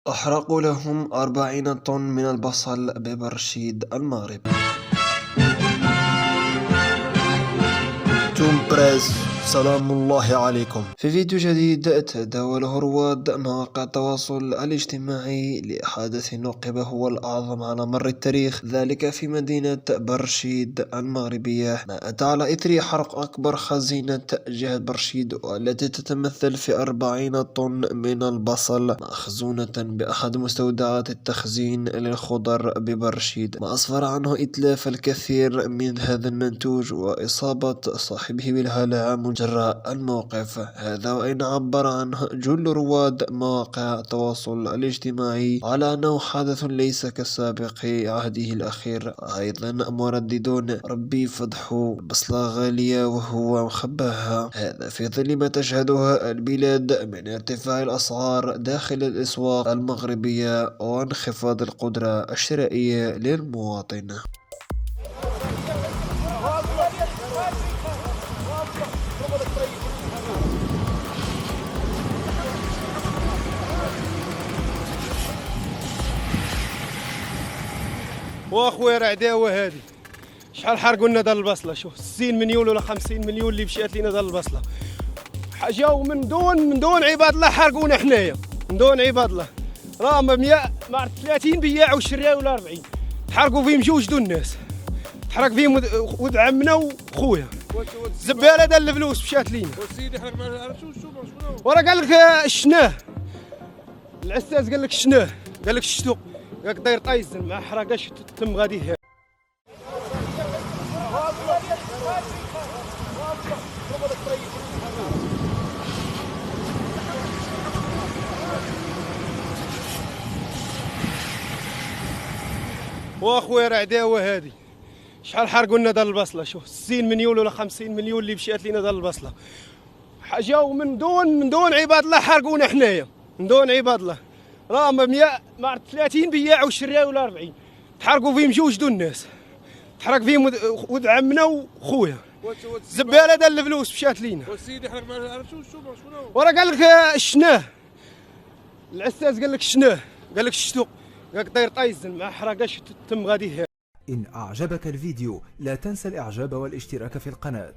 أحرق لهم 40 طن من البصل ببرشيد المغرب. توم بريس، سلام الله عليكم. في فيديو جديد تداوله رواد مواقع التواصل الاجتماعي لحادث نوقب هو الأعظم على مر التاريخ، ذلك في مدينة برشيد المغربية، ما أتى على إثر حرق أكبر خزينة جهة برشيد، والتي تتمثل في 40 طن من البصل مخزونة بأحد مستودعات التخزين للخضر ببرشيد، ما أسفر عنه إتلاف الكثير من هذا المنتوج وإصابة صاحبه بالهلع جراء الموقف هذا، وإن عبر عنه جل رواد مواقع التواصل الاجتماعي على أنه حدث ليس كسابق عهده الأخير. أيضا مرددون ربي فضحوا بصلة غالية وهو مخباها، هذا في ظل ما تشهده البلاد من ارتفاع الأسعار داخل الأسواق المغربية وانخفاض القدرة الشرائية للمواطن. واخويا راه عداوه هذه، شحال حرقوا لنا دار البصله، شوف 60 مليون ولا 50 مليون اللي مشات لينا دار البصله، جاو من دون عباد الله حرقونا حنايا، من دون عباد الله، راه 100 ما عرفت 30 بياع وشريه ولا 40 تحرقوا فيهم جوج دون الناس، تحرق فيهم ولد عمنا وخويا، الزباله دار الفلوس مشات لينا، وسيدي حرق معنا وراه قال لك شناه العساس، قال لك شناه، قال لك شتو ياك داير طايزن ما حرقاش تم غادي هي. واخويا راه عداوه هذه، شحال حرقوا لنا دار البصله، شوف 60 مليون ولا 50 مليون اللي مشات لينا دار البصله، جاو من دون عباد الله حرقونا حنايا، من دون عباد الله، راه 100 ما عرفت 30 بياع وشريه ولا 40 تحرقوا فيهم جوج دون الناس، تحرق فيهم ولد عمنا وخويا، الزباله دار الفلوس مشات لينا، وسيدي حرق معنا وراه قال لك شناه العساس، قال لك شناه، قال لك شتو ياك داير طايزن ما حرقاش تم غادي هي. إن أعجبك الفيديو لا تنسى الإعجاب والاشتراك في القناة.